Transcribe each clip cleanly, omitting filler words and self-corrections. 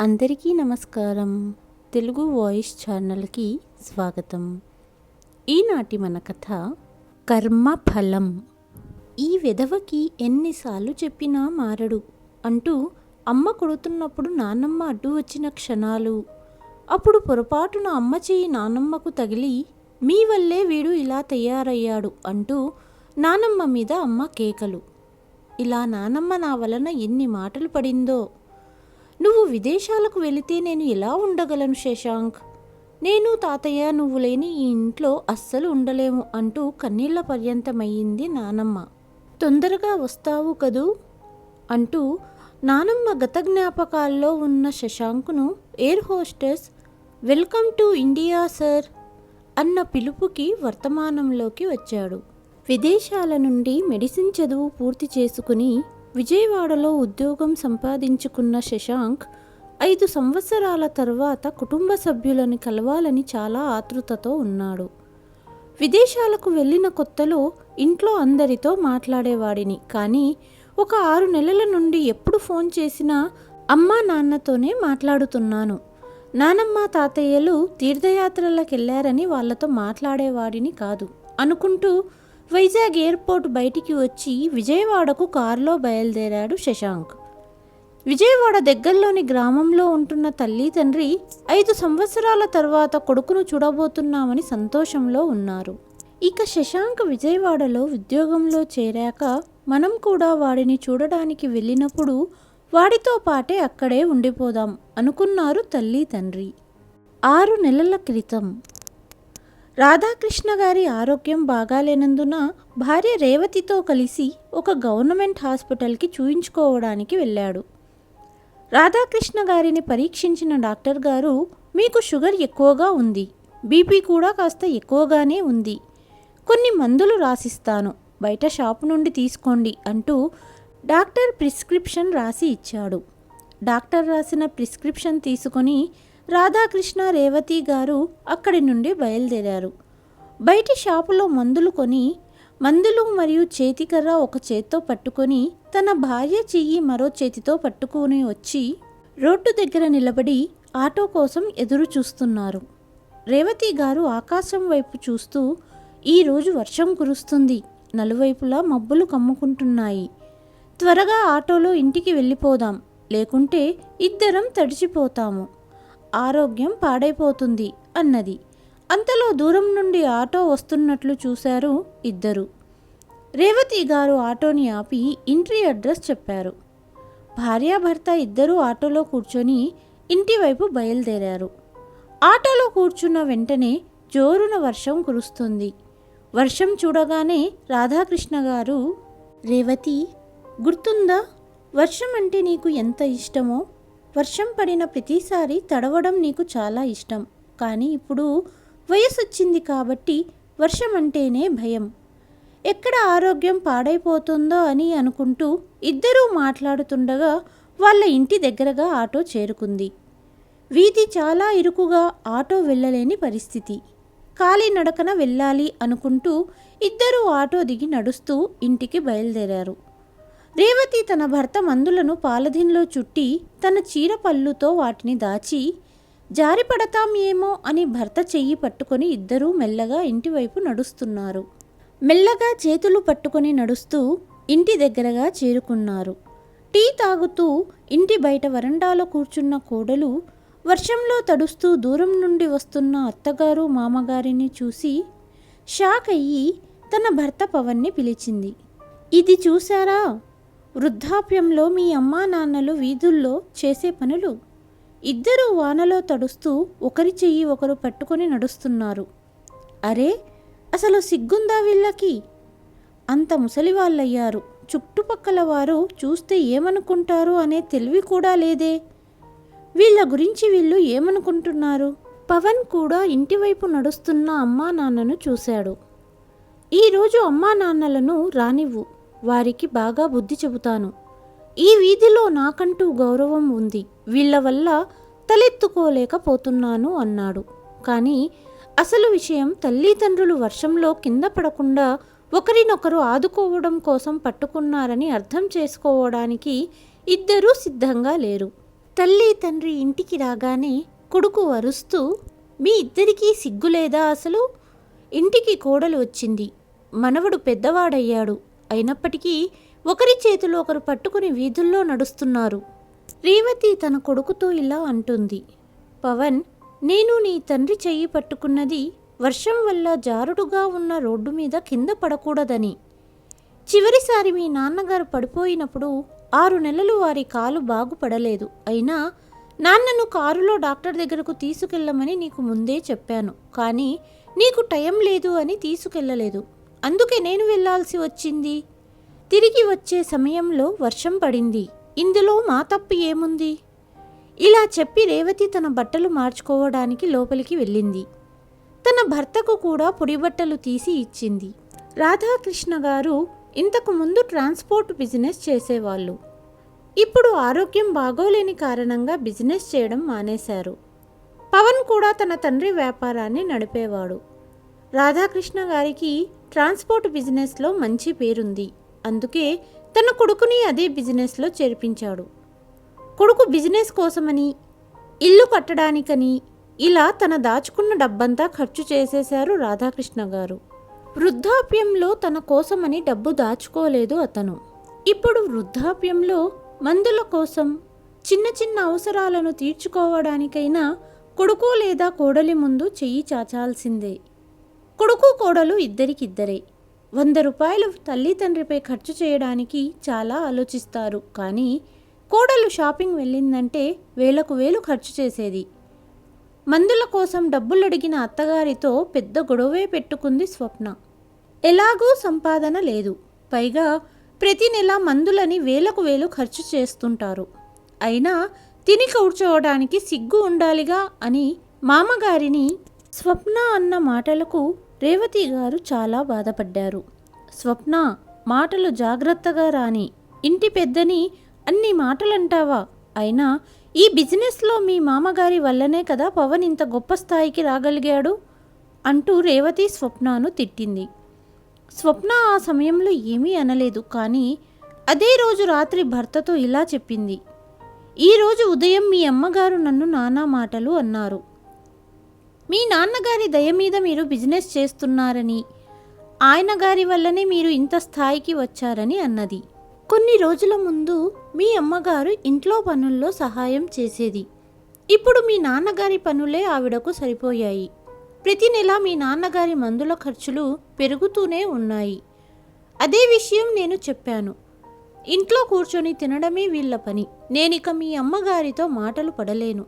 అందరికీ నమస్కారం. తెలుగు వాయిస్ ఛానల్కి స్వాగతం. ఈనాటి మన కథ కర్మఫలం. ఈ వెధవకి ఎన్నిసార్లు చెప్పినా మారడు అంటూ అమ్మ కొడుతున్నప్పుడు నానమ్మ అడ్డు వచ్చిన క్షణాలు, అప్పుడు పొరపాటున అమ్మ చేయి నానమ్మకు తగిలి మీ వల్లే వీడు ఇలా తయారయ్యాడు అంటూ నానమ్మ మీద అమ్మ కేకలు. ఇలా నానమ్మ నా వలన ఎన్ని మాటలు పడిందో. నువ్వు విదేశాలకు వెళితే నేను ఎలా ఉండగలను శశాంక్? నేను తాతయ్య నువ్వు లేని ఈ ఇంట్లో అస్సలు ఉండలేము అంటూ కన్నీళ్ల పర్యంతమయ్యింది నానమ్మ. తొందరగా వస్తావు కదూ అంటూ నానమ్మ గత జ్ఞాపకాల్లో ఉన్న శశాంక్ను air hostess welcome to India sir అన్న పిలుపుకి వర్తమానంలోకి వచ్చాడు. విదేశాల నుండి మెడిసిన్ చదువు పూర్తి చేసుకుని విజయవాడలో ఉద్యోగం సంపాదించుకున్న శశాంక్ 5 సంవత్సరాల తర్వాత కుటుంబ సభ్యులను కలవాలని చాలా ఆతృతతో ఉన్నాడు. విదేశాలకు వెళ్ళిన కొత్తలో ఇంట్లో అందరితో మాట్లాడేవాడిని, కానీ ఒక 6 నెలల నుండి ఎప్పుడు ఫోన్ చేసినా అమ్మా నాన్నతోనే మాట్లాడుతున్నాను. నానమ్మ తాతయ్యలు తీర్థయాత్రలకెళ్లారని వాళ్లతో మాట్లాడేవాడిని కాదు అనుకుంటూ వైజాగ్ ఎయిర్పోర్ట్ బయటికి వచ్చి విజయవాడకు కారులో బయలుదేరాడు శశాంక్. విజయవాడ దగ్గరలోని గ్రామంలో ఉంటున్న తల్లి తండ్రి 5 సంవత్సరాల తర్వాత కొడుకును చూడబోతున్నామని సంతోషంలో ఉన్నారు. ఇక శశాంక్ విజయవాడలో ఉద్యోగంలో చేరాక మనం కూడా వాడిని చూడడానికి వెళ్ళినప్పుడు వాడితో పాటే అక్కడే ఉండిపోదాం అనుకున్నారు తల్లి తండ్రి. 6 నెలల క్రితం రాధాకృష్ణ గారి ఆరోగ్యం బాగాలేనందున భార్య రేవతితో కలిసి ఒక గవర్నమెంట్ హాస్పిటల్కి చూయించుకోవడానికి వెళ్ళాడు. రాధాకృష్ణ గారిని పరీక్షించిన డాక్టర్ గారు, మీకు షుగర్ ఎక్కువగా ఉంది, బీపీ కూడా కాస్త ఎక్కువగానే ఉంది, కొన్ని మందులు రాసిస్తాను, బయట షాపు నుండి తీసుకోండి అంటూ డాక్టర్ ప్రిస్క్రిప్షన్ రాసి ఇచ్చాడు. డాక్టర్ రాసిన ప్రిస్క్రిప్షన్ తీసుకొని రాధాకృష్ణ రేవతి గారు అక్కడి నుండి బయలుదేరారు. బయటి షాపులో మందులు కొని, మందులు మరియు చేతికర్ర ఒక చేత్తో పట్టుకొని తన భార్య చెయ్యి మరో చేతితో పట్టుకొని వచ్చి రోడ్డు దగ్గర నిలబడి ఆటో కోసం ఎదురు చూస్తున్నారు. రేవతి గారు ఆకాశం వైపు చూస్తూ, ఈరోజు వర్షం కురుస్తుంది, నలువైపులా మబ్బులు కమ్ముకుంటున్నాయి, త్వరగా ఆటోలో ఇంటికి వెళ్ళిపోదాం, లేకుంటే ఇద్దరం తడిచిపోతాము, ఆరోగ్యం పాడైపోతుంది అన్నది. అంతలో దూరం నుండి ఆటో వస్తున్నట్లు చూశారు ఇద్దరు. రేవతి గారు ఆటోని ఆపి ఇంటి అడ్రస్ చెప్పారు. భార్యాభర్త ఇద్దరూ ఆటోలో కూర్చొని ఇంటి వైపు బయలుదేరారు. ఆటోలో కూర్చున్న వెంటనే జోరున వర్షం కురుస్తుంది. వర్షం చూడగానే రాధాకృష్ణ గారు, రేవతి, గుర్తుందా వర్షం అంటే నీకు ఎంత ఇష్టమో? వర్షం పడిన ప్రతిసారి తడవడం నీకు చాలా ఇష్టం, కానీ ఇప్పుడు వయసొచ్చింది కాబట్టి వర్షం అంటేనే భయం. ఎక్కడ ఆరోగ్యం పాడైపోతుందో అని అనుకుంటూ ఇద్దరూ మాట్లాడుతుండగా వాళ్ళ ఇంటి దగ్గరగా ఆటో చేరుకుంది. వీధి చాలా ఇరుకుగా ఆటో వెళ్ళలేని పరిస్థితి. కాలినడకన వెళ్ళాలి అనుకుంటూ ఇద్దరూ ఆటో దిగి నడుస్తూ ఇంటికి బయలుదేరారు. రేవతి తన భర్త మందులను పాలథిన్లో చుట్టి తన చీర పళ్ళుతో వాటిని దాచి, జారిపడతాం ఏమో అని భర్త చెయ్యి పట్టుకొని ఇద్దరూ మెల్లగా ఇంటివైపు నడుస్తున్నారు. మెల్లగా చేతులు పట్టుకొని నడుస్తూ ఇంటి దగ్గరగా చేరుకున్నారు. టీ తాగుతూ ఇంటి బయట వరండాలో కూర్చున్న కోడలు వర్షంలో తడుస్తూ దూరం నుండి వస్తున్న అత్తగారు మామగారిని చూసి షాక్ అయ్యి తన భర్త పవన్ని పిలిచింది. ఇది చూశారా, వృద్ధాప్యంలో మీ అమ్మా నాన్నలు వీధుల్లో చేసే పనులు. ఇద్దరూ వానలో తడుస్తూ ఒకరి చెయ్యి ఒకరు పట్టుకొని నడుస్తున్నారు. అరే, అసలు సిగ్గుందా వీళ్ళకి? అంత ముసలివాళ్ళయ్యారు, చుట్టుపక్కల వారు చూస్తే ఏమనుకుంటారు అనే తెలివి కూడా లేదే. వీళ్ళ గురించి వీళ్ళు ఏమనుకుంటున్నారు? పవన్ కూడా ఇంటివైపు నడుస్తున్న అమ్మా నాన్నను చూశాడు. ఈరోజు అమ్మా నాన్నలను రానివ్వు, వారికి బాగా బుద్ధి చెబుతాను. ఈ వీధిలో నాకంటూ గౌరవం ఉంది, వీళ్ళ వల్ల తలెత్తుకోలేకపోతున్నాను అన్నాడు. కానీ అసలు విషయం, తల్లిదండ్రులు వర్షంలో కింద పడకుండా ఒకరినొకరు ఆదుకోవడం కోసం పట్టుకున్నారని అర్థం చేసుకోవడానికి ఇద్దరూ సిద్ధంగా లేరు. తల్లి తండ్రి ఇంటికి రాగానే కొడుకు అరుస్తూ, మీ ఇద్దరికీ సిగ్గులేదా అసలు? ఇంటికి కోడలు వచ్చింది, మనవడు పెద్దవాడయ్యాడు, అయినప్పటికీ ఒకరి చేతులు ఒకరు పట్టుకుని వీధుల్లో నడుస్తున్నారు. రేవతి తన కొడుకుతో ఇలా అంటుంది. పవన్, నేను నీ తండ్రి చెయ్యి పట్టుకున్నది వర్షం వల్ల జారుడుగా ఉన్న రోడ్డు మీద కింద పడకూడదని. చివరిసారి మీ నాన్నగారు పడిపోయినప్పుడు 6 నెలలు వారి కాలు బాగుపడలేదు. అయినా నాన్నను కారులో డాక్టర్ దగ్గరకు తీసుకెళ్ళమని నీకు ముందే చెప్పాను, కానీ నీకు టైం లేదు అని తీసుకెళ్ళలేదు. అందుకే నేను వెళ్ళాల్సి వచ్చింది. తిరిగి వచ్చే సమయంలో వర్షం పడింది. ఇందులో మా తప్పు ఏముంది? ఇలా చెప్పి రేవతి తన బట్టలు మార్చుకోవడానికి లోపలికి వెళ్ళింది. తన భర్తకు కూడా పొడిబట్టలు తీసి ఇచ్చింది. రాధాకృష్ణ గారు ఇంతకు ముందు ట్రాన్స్పోర్ట్ బిజినెస్ చేసేవాళ్ళు. ఇప్పుడు ఆరోగ్యం బాగోలేని కారణంగా బిజినెస్ చేయడం మానేశారు. పవన్ కూడా తన తండ్రి వ్యాపారాన్ని నడిపేవాడు. రాధాకృష్ణ గారికి ట్రాన్స్పోర్ట్ బిజినెస్లో మంచి పేరుంది. అందుకే తన కొడుకుని అదే బిజినెస్లో చేర్పించాడు. కొడుకు బిజినెస్ కోసమని, ఇల్లు కట్టడానికని ఇలా తన దాచుకున్న డబ్బంతా ఖర్చు చేసేశారు రాధాకృష్ణ గారు. వృద్ధాప్యంలో తన కోసమని డబ్బు దాచుకోలేదు అతను. ఇప్పుడు వృద్ధాప్యంలో మందుల కోసం, చిన్న చిన్న అవసరాలను తీర్చుకోవడానికైనా కొడుకు లేదా కోడలి ముందు చెయ్యి చాచాల్సిందే. కొడుకు కోడలు ఇద్దరికిద్దరే. 100 రూపాయలు తల్లి తండ్రిపై ఖర్చు చేయడానికి చాలా ఆలోచిస్తారు. కానీ కోడలు షాపింగ్ వెళ్ళిందంటే వేలకు వేలు ఖర్చు చేసేది. మందుల కోసం డబ్బులు అడిగిన అత్తగారితో పెద్ద గొడవే పెట్టుకుంది స్వప్న. ఎలాగూ సంపాదన లేదు, పైగా ప్రతి నెల మందులని వేలకు వేలు ఖర్చు చేస్తుంటారు. అయినా తిని కూర్చోవడానికి సిగ్గు ఉండాలిగా అని మామగారిని స్వప్న అన్న మాటలకు రేవతి గారు చాలా బాధపడ్డారు. స్వప్న, మాటలు జాగ్రత్తగా రాని, ఇంటి పెద్దని అన్ని మాటలంటావా? అయినా ఈ బిజినెస్లో మీ మామగారి వల్లనే కదా పవన్ ఇంత గొప్ప స్థాయికి రాగలిగాడు అంటూ రేవతి స్వప్నను తిట్టింది. స్వప్న ఆ సమయంలో ఏమీ అనలేదు. కానీ అదే రోజు రాత్రి భర్తతో ఇలా చెప్పింది. ఈరోజు ఉదయం మీ అమ్మగారు నన్ను నానా మాటలు అన్నారు. మీ నాన్నగారి దయ మీద మీరు బిజినెస్ చేస్తున్నారని, ఆయన గారి వల్లనే మీరు ఇంత స్థాయికి వచ్చారని అన్నది. కొన్ని రోజుల ముందు మీ అమ్మగారు ఇంట్లో పనుల్లో సహాయం చేసేది. ఇప్పుడు మీ నాన్నగారి పనులే ఆవిడకు సరిపోయాయి. ప్రతి నెల మీ నాన్నగారి మందుల ఖర్చులు పెరుగుతూనే ఉన్నాయి. అదే విషయం నేను చెప్పాను. ఇంట్లో కూర్చొని తినడమే వీళ్ళ పని. నేనిక మీ అమ్మగారితో మాటలు పడలేను.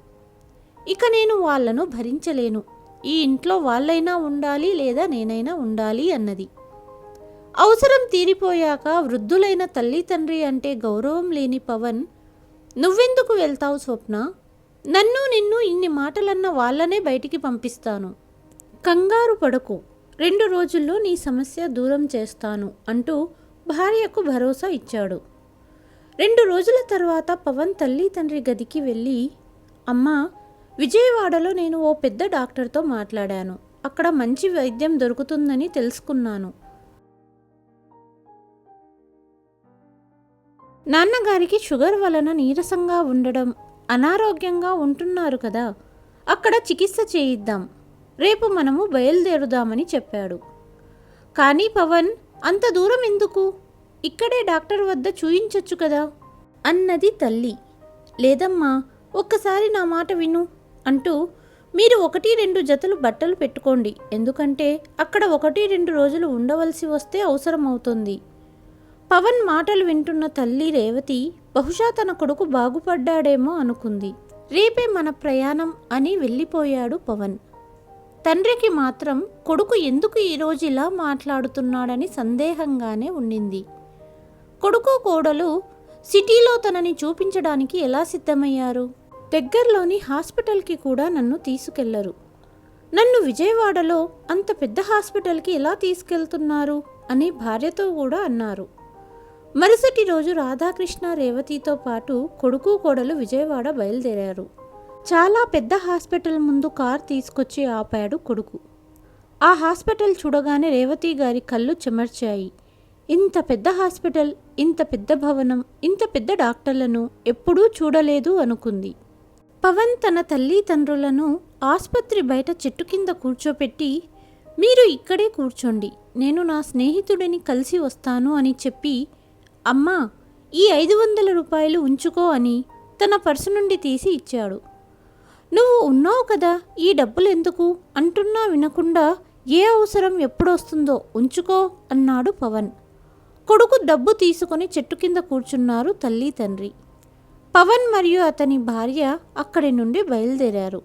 ఇక నేను వాళ్లను భరించలేను. ఈ ఇంట్లో వాళ్ళైనా ఉండాలి, లేదా నేనైనా ఉండాలి అన్నది. అవసరం తీరిపోయాక వృద్ధులైన తల్లి తండ్రి అంటే గౌరవం లేని పవన్, నువ్వెందుకు వెళ్తావు స్వప్న? నన్ను నిన్ను ఇన్ని మాటలన్న వాళ్ళనే బయటికి పంపిస్తాను. కంగారు పడకు, 2 రోజుల్లో నీ సమస్య దూరం చేస్తాను అంటూ భార్యకు భరోసా ఇచ్చాడు. 2 రోజుల తర్వాత పవన్ తల్లి తండ్రి గదికి వెళ్ళి, అమ్మా, విజయవాడలో నేను ఓ పెద్ద డాక్టర్తో మాట్లాడాను. అక్కడ మంచి వైద్యం దొరుకుతుందని తెలుసుకున్నాను. నాన్నగారికి షుగర్ వలన నీరసంగా ఉండడం, అనారోగ్యంగా ఉంటున్నారు కదా, అక్కడ చికిత్స చేయిద్దాం, రేపు మనము బయలుదేరుదామని చెప్పాడు. కానీ పవన్, అంత దూరం ఎందుకు? ఇక్కడే డాక్టర్ వద్ద చూయించొచ్చు కదా అన్నది తల్లి. లేదమ్మా, ఒక్కసారి నా మాట విను అంటూ, మీరు 1-2 జతలు బట్టలు పెట్టుకోండి, ఎందుకంటే అక్కడ 1-2 రోజులు ఉండవలసి వస్తే అవసరమవుతుంది. పవన్ మాటలు వింటున్న తల్లి రేవతి బహుశా తన కొడుకు బాగుపడ్డాడేమో అనుకుంది. రేపే మన ప్రయాణం అని వెళ్ళిపోయాడు పవన్. తండ్రికి మాత్రం కొడుకు ఎందుకు ఈరోజు ఇలా మాట్లాడుతున్నాడని సందేహంగానే ఉండింది. కొడుకు కోడలు సిటీలో తనని చూపించడానికి ఎలా సిద్ధమయ్యారు? దగ్గరలోని హాస్పిటల్కి కూడా నన్ను తీసుకెళ్లరు. నన్ను విజయవాడలో అంత పెద్ద హాస్పిటల్కి ఎలా తీసుకెళ్తున్నారు అని భార్యతో కూడా అన్నారు. మరుసటి రోజు రాధాకృష్ణ రేవతితో పాటు కొడుకు కోడలు విజయవాడ బయలుదేరారు. చాలా పెద్ద హాస్పిటల్ ముందు కార్ తీసుకొచ్చి ఆపాడు కొడుకు. ఆ హాస్పిటల్ చూడగానే రేవతి గారి కళ్ళు చెమర్చాయి. ఇంత పెద్ద హాస్పిటల్, ఇంత పెద్ద భవనం, ఇంత పెద్ద డాక్టర్లను ఎప్పుడూ చూడలేదు అనుకుంది. పవన్ తన తల్లిదండ్రులను ఆసుపత్రి బయట చెట్టు కింద కూర్చోపెట్టి, మీరు ఇక్కడే కూర్చోండి, నేను నా స్నేహితుడిని కలిసి వస్తాను అని చెప్పి, అమ్మా ఈ 500 రూపాయలు ఉంచుకో అని తన పర్సు నుండి తీసి ఇచ్చాడు. నువ్వు ఉన్నావు కదా, ఈ డబ్బులు ఎందుకు అంటున్నా వినకుండా, ఏ అవసరం ఎప్పుడొస్తుందో ఉంచుకో అన్నాడు పవన్. కొడుకు డబ్బు తీసుకొని చెట్టు కింద కూర్చున్నారు తల్లి తండ్రి. పవన్ మరియు అతని భార్య అక్కడి నుండి బయలుదేరారు.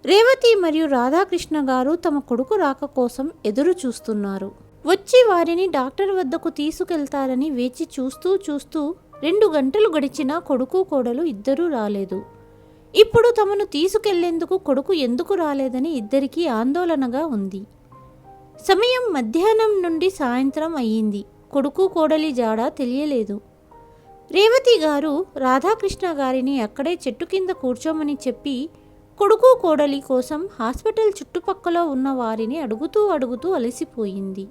రేవతి మరియు రాధాకృష్ణ గారు తమ కొడుకు రాక కోసం ఎదురు చూస్తున్నారు. వచ్చి వారిని డాక్టర్ వద్దకు తీసుకెళ్తారని వేచి చూస్తూ చూస్తూ 2 గంటలు గడిచినా కొడుకు కోడలు ఇద్దరూ రాలేదు. ఇప్పుడు తమను తీసుకెళ్లేందుకు కొడుకు ఎందుకు రాలేదని ఇద్దరికీ ఆందోళనగా ఉంది. సమయం మధ్యాహ్నం నుండి సాయంత్రం అయ్యింది. కొడుకు కోడలి జాడ తెలియలేదు. రేవతి గారు రాధాకృష్ణ గారిని అక్కడే చెట్టు కింద కూర్చోమని చెప్పి, కొడుకు కోడలి కోసం హాస్పిటల్ చుట్టుపక్కల ఉన్న వారిని అడుగుతూ అలసిపోయింది.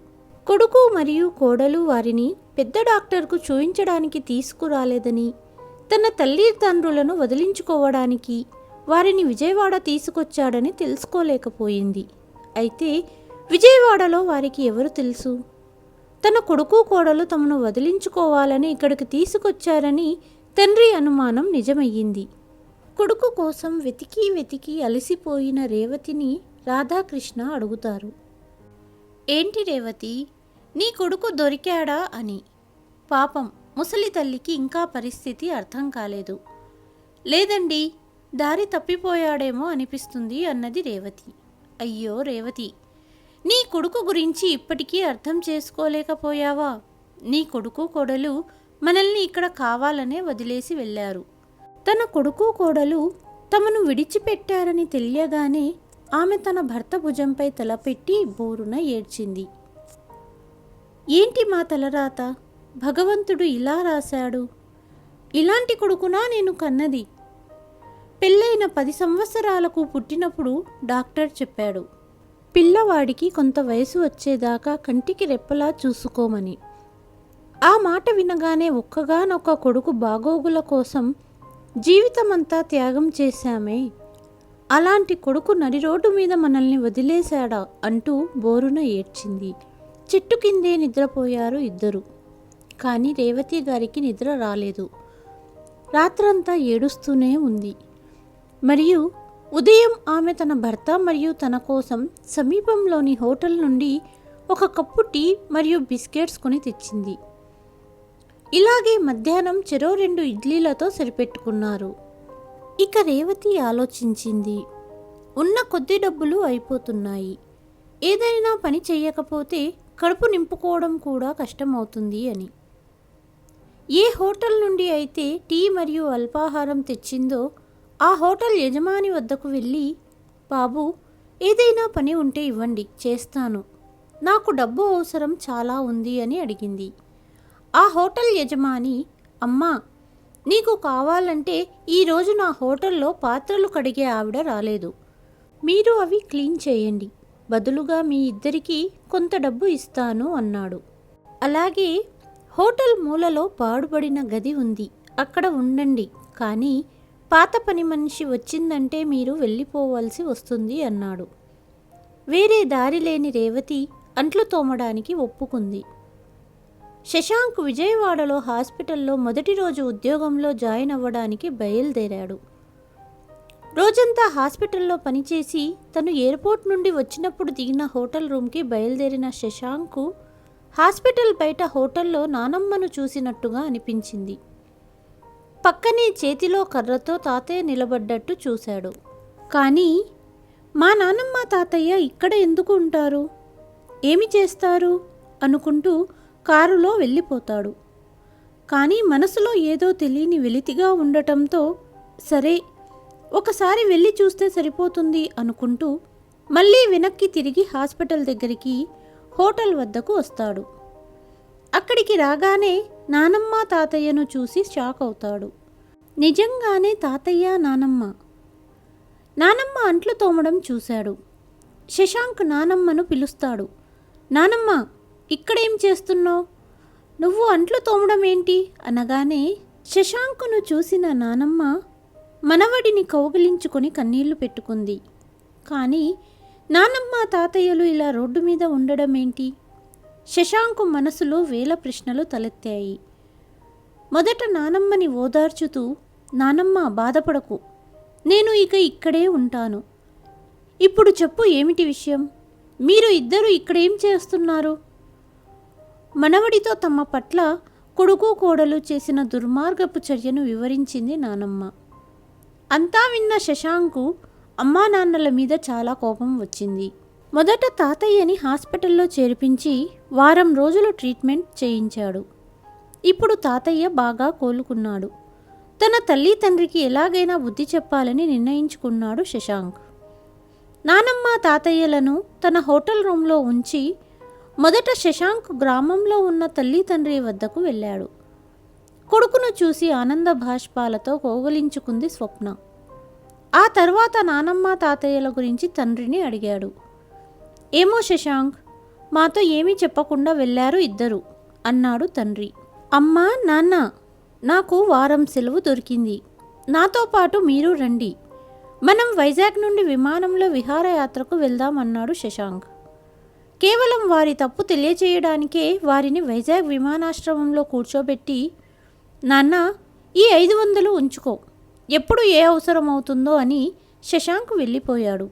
కొడుకు మరియు కోడలు వారిని పెద్ద డాక్టర్కు చూయించడానికి తీసుకురాలేదని, తన తల్లిదండ్రులను వదిలించుకోవడానికి వారిని విజయవాడ తీసుకొచ్చాడని తెలుసుకోలేకపోయింది. అయితే విజయవాడలో వారికి ఎవరు తెలుసు? తన కొడుకు కోడలు తమను వదిలించుకోవాలని ఇక్కడికి తీసుకొచ్చారని తండ్రి అనుమానం నిజమయ్యింది. కొడుకు కోసం వెతికి వెతికి అలసిపోయిన రేవతిని రాధాకృష్ణ అడుగుతారు. ఏంటి రేవతి, నీ కొడుకు దొరికాడా అని. పాపం ముసలి తల్లికి ఇంకా పరిస్థితి అర్థం కాలేదు. లేదండి, దారి తప్పిపోయాడేమో అనిపిస్తుంది అన్నది రేవతి. అయ్యో రేవతి, నీ కొడుకు గురించి ఇప్పటికీ అర్థం చేసుకోలేకపోయావా? నీ కొడుకు కోడలు మనల్ని ఇక్కడ కావాలనే వదిలేసి వెళ్ళారు. తన కొడుకు కోడలు తమను విడిచిపెట్టారని తెలియగానే ఆమె తన భర్త భుజంపై తలపెట్టి బోరున ఏడ్చింది. ఏంటి మా తలరాత, భగవంతుడు ఇలా రాశాడు. ఇలాంటి కొడుకునా నేను కన్నది. పెళ్ళైన 10 సంవత్సరాలకు పుట్టినప్పుడు డాక్టర్ చెప్పాడు, పిల్లవాడికి కొంత వయసు వచ్చేదాకా కంటికి రెప్పలా చూసుకోమని. ఆ మాట వినగానే ఒక్కగానొక్క కొడుకు బాగోగుల కోసం జీవితమంతా త్యాగం చేశామే, అలాంటి కొడుకు నడి రోడ్డు మీద మనల్ని వదిలేశాడా అంటూ బోరున ఏడ్చింది. చెట్టు కిందే నిద్రపోయారు ఇద్దరు. కానీ రేవతి గారికి నిద్ర రాలేదు. రాత్రంతా ఏడుస్తూనే ఉంది. మరియు ఉదయం ఆమె తన భర్త మరియు తన కోసం సమీపంలోని హోటల్ నుండి ఒక కప్పు టీ మరియు బిస్కెట్స్ కొని తెచ్చింది. ఇలాగే మధ్యాహ్నం చెరో 2 ఇడ్లీలతో సరిపెట్టుకున్నారు. ఇక రేవతి ఆలోచించింది, ఉన్న కొద్ది డబ్బులు అయిపోతున్నాయి. ఏదైనా పని చెయ్యకపోతే కడుపు నింపుకోవడం కూడా కష్టమవుతుంది అని. ఏ హోటల్ నుండి అయితే టీ మరియు అల్పాహారం తెచ్చిందో ఆ హోటల్ యజమాని వద్దకు వెళ్ళి, బాబు ఏదైనా పని ఉంటే ఇవ్వండి, చేస్తాను, నాకు డబ్బు అవసరం చాలా ఉంది అని అడిగింది. ఆ హోటల్ యజమాని, అమ్మా నీకు కావాలంటే ఈరోజు నా హోటల్లో పాత్రలు కడిగే ఆవిడ రాలేదు, మీరు అవి క్లీన్ చేయండి, బదులుగా మీ ఇద్దరికీ కొంత డబ్బు ఇస్తాను అన్నాడు. అలాగే హోటల్ మూలలో పాడుబడిన గది ఉంది, అక్కడ ఉండండి, కానీ పాత పని మనిషి వచ్చిందంటే మీరు వెళ్ళిపోవాల్సి వస్తుంది అన్నాడు. వేరే దారి లేని రేవతి అంట్లు తోమడానికి ఒప్పుకుంది. శశాంక్ విజయవాడలో హాస్పిటల్లో మొదటి రోజు ఉద్యోగంలో జాయిన్ అవ్వడానికి బయలుదేరాడు. రోజంతా హాస్పిటల్లో పనిచేసి తను ఎయిర్పోర్ట్ నుండి వచ్చినప్పుడు దిగిన హోటల్ రూమ్కి బయలుదేరిన శశాంక్కు హాస్పిటల్ బయట హోటల్లో నానమ్మను చూసినట్టుగా అనిపించింది. పక్కనే చేతిలో కర్రతో తాతయ్య నిలబడ్డట్టు చూశాడు. కానీ మా నానమ్మ తాతయ్య ఇక్కడ ఎందుకు ఉంటారు, ఏమి చేస్తారు అనుకుంటూ కారులో వెళ్ళిపోతాడు. కానీ మనసులో ఏదో తెలియని వెలితిగా ఉండటంతో సరే ఒకసారి వెళ్ళి చూస్తే సరిపోతుంది అనుకుంటూ మళ్ళీ వెనక్కి తిరిగి హాస్పిటల్ దగ్గరికి హోటల్ వద్దకు వస్తాడు. అక్కడికి రాగానే నానమ్మ తాతయ్యను చూసి షాక్ అవుతాడు. నిజంగానే తాతయ్య నానమ్మ. నానమ్మ అంట్లు తోమడం చూశాడు. శశాంక్ నానమ్మను పిలుస్తాడు. నానమ్మ, ఇక్కడేం చేస్తున్నావు, నువ్వు అంట్లు తోమడం ఏంటి అనగానే శశాంకును చూసిన నానమ్మ, మనవడిని కౌగిలించుకొని కన్నీళ్లు పెట్టుకుంది. కానీ నానమ్మ తాతయ్యలు ఇలా రోడ్డు మీద ఉండడం ఏంటి? శశాంకు మనసులో వేల ప్రశ్నలు తలెత్తాయి. మొదట నానమ్మని ఓదార్చుతూ, నానమ్మ బాధపడకు, నేను ఇక ఇక్కడే ఉంటాను. ఇప్పుడు చెప్పు, ఏమిటి విషయం? మీరు ఇద్దరు ఇక్కడేం చేస్తున్నారు? మనవడితో తమ పట్ల కొడుకు కోడలు చేసిన దుర్మార్గపు చర్యను వివరించింది నానమ్మ. అంతా విన్న శశాంకు అమ్మా నాన్నల మీద చాలా కోపం వచ్చింది. మొదట తాతయ్యని హాస్పిటల్లో చేర్పించి వారం రోజులు ట్రీట్మెంట్ చేయించాడు. ఇప్పుడు తాతయ్య బాగా కోలుకున్నాడు. తన తల్లి తండ్రికి ఎలాగైనా బుద్ధి చెప్పాలని నిర్ణయించుకున్నాడు శశాంక్. నానమ్మ తాతయ్యలను తన హోటల్ రూమ్లో ఉంచి మొదట శశాంక్ గ్రామంలో ఉన్న తల్లి తండ్రి వద్దకు వెళ్ళాడు. కొడుకును చూసి ఆనంద భాష్పాలతో కౌగిలించుకుంది స్వప్న. ఆ తర్వాత నానమ్మ తాతయ్యల గురించి తండ్రిని అడిగాడు. ఏమో శశాంక్, మాతో ఏమీ చెప్పకుండా వెళ్ళారు ఇద్దరు అన్నాడు తండ్రి. అమ్మా నాన్న, నాకు వారం సెలవు దొరికింది. నాతో పాటు మీరు రండి. మనం వైజాగ్ నుండి విమానంలో విహారయాత్రకు వెళ్దాం అన్నాడు శశాంక్. కేవలం వారి తప్పు తెలియచేయడానికే వారిని వైజాగ్ విమానాశ్రయంలో కూర్చోబెట్టి, నాన్న ఈ 500 ఉంచుకో, ఎప్పుడు ఏ అవసరం అవుతుందో అని శశాంక్ వెళ్ళిపోయాడు.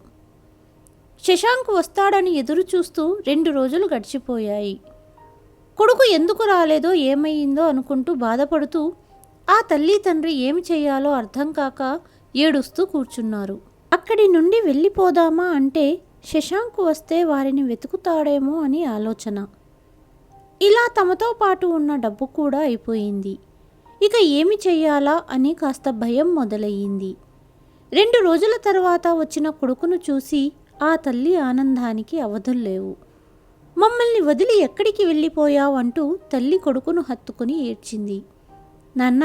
శశాంక్ వస్తాడని ఎదురు చూస్తూ 2 రోజులు గడిచిపోయాయి. కొడుకు ఎందుకు రాలేదో ఏమయ్యిందో అనుకుంటూ బాధపడుతూ ఆ తల్లి తండ్రి ఏమి చేయాలో అర్థం కాక ఏడుస్తూ కూర్చున్నారు. అక్కడి నుండి వెళ్ళిపోదామా అంటే శశాంక్ వస్తే వారిని వెతుకుతాడేమో అని ఆలోచన. ఇలా తమతో పాటు ఉన్న డబ్బు కూడా అయిపోయింది. ఇక ఏమి చెయ్యాలా అని కాస్త భయం మొదలయ్యింది. 2 రోజుల తర్వాత వచ్చిన కొడుకును చూసి ఆ తల్లి ఆనందానికి అవధుల్లేవు. మమ్మల్ని వదిలి ఎక్కడికి వెళ్ళిపోయావు అంటూ తల్లి కొడుకును హత్తుకుని ఏడ్చింది. నాన్న,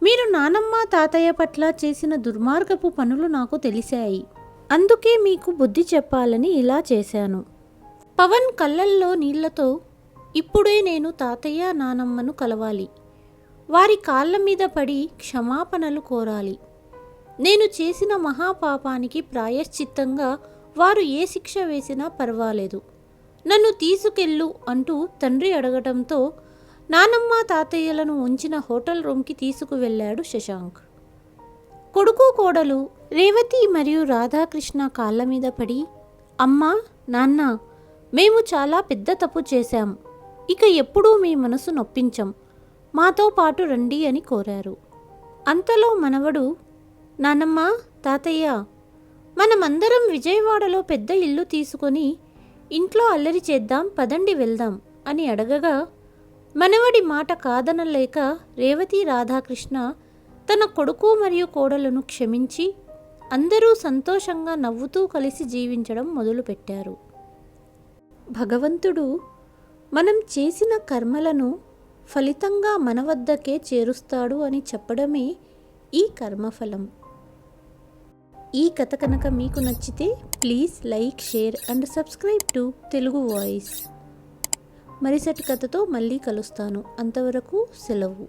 మీరు నానమ్మ తాతయ్య పట్ల చేసిన దుర్మార్గపు పనులు నాకు తెలిసాయి. అందుకే మీకు బుద్ధి చెప్పాలని ఇలా చేశాను. పవన్ కళ్ళల్లో నీళ్లతో, ఇప్పుడే నేను తాతయ్య నానమ్మను కలవాలి. వారి కాళ్ళ మీద పడి క్షమాపణలు కోరాలి. నేను చేసిన మహాపాపానికి ప్రాయశ్చిత్తంగా వారు ఏ శిక్ష వేసినా పర్వాలేదు. నన్ను తీసుకెళ్ళు అంటూ తండ్రి అడగటంతో నానమ్మ తాతయ్యలను ఉంచిన హోటల్ రూమ్కి తీసుకువెళ్ళాడు శశాంక్. కొడుకు కోడలు రేవతి మరియు రాధాకృష్ణ కాళ్ళ మీద పడి, అమ్మా నాన్న, మేము చాలా పెద్ద తప్పు చేశాం. ఇక ఎప్పుడూ మీ మనసు నొప్పించం. మాతో పాటు రండి అని కోరారు. అంతలో మనవడు, నానమ్మ తాతయ్య, మనమందరం విజయవాడలో పెద్ద ఇల్లు తీసుకొని ఇంట్లో అల్లరి చేద్దాం, పదండి వెళ్దాం అని అడగగా మనవడి మాట కాదనలేక రేవతి రాధాకృష్ణ తన కొడుకు మరియు కోడలను క్షమించి అందరూ సంతోషంగా నవ్వుతూ కలిసి జీవించడం మొదలుపెట్టారు. భగవంతుడు మనం చేసిన కర్మలను ఫలితంగా మన వద్దకే చేరుస్తాడు అని చెప్పడమే ఈ కర్మఫలం. ఈ కథ కనుక మీకు నచ్చితే please like, share and subscribe to Telugu voice. మరిసటి కథతో మళ్ళీ కలుస్తాను. అంతవరకు సెలవు.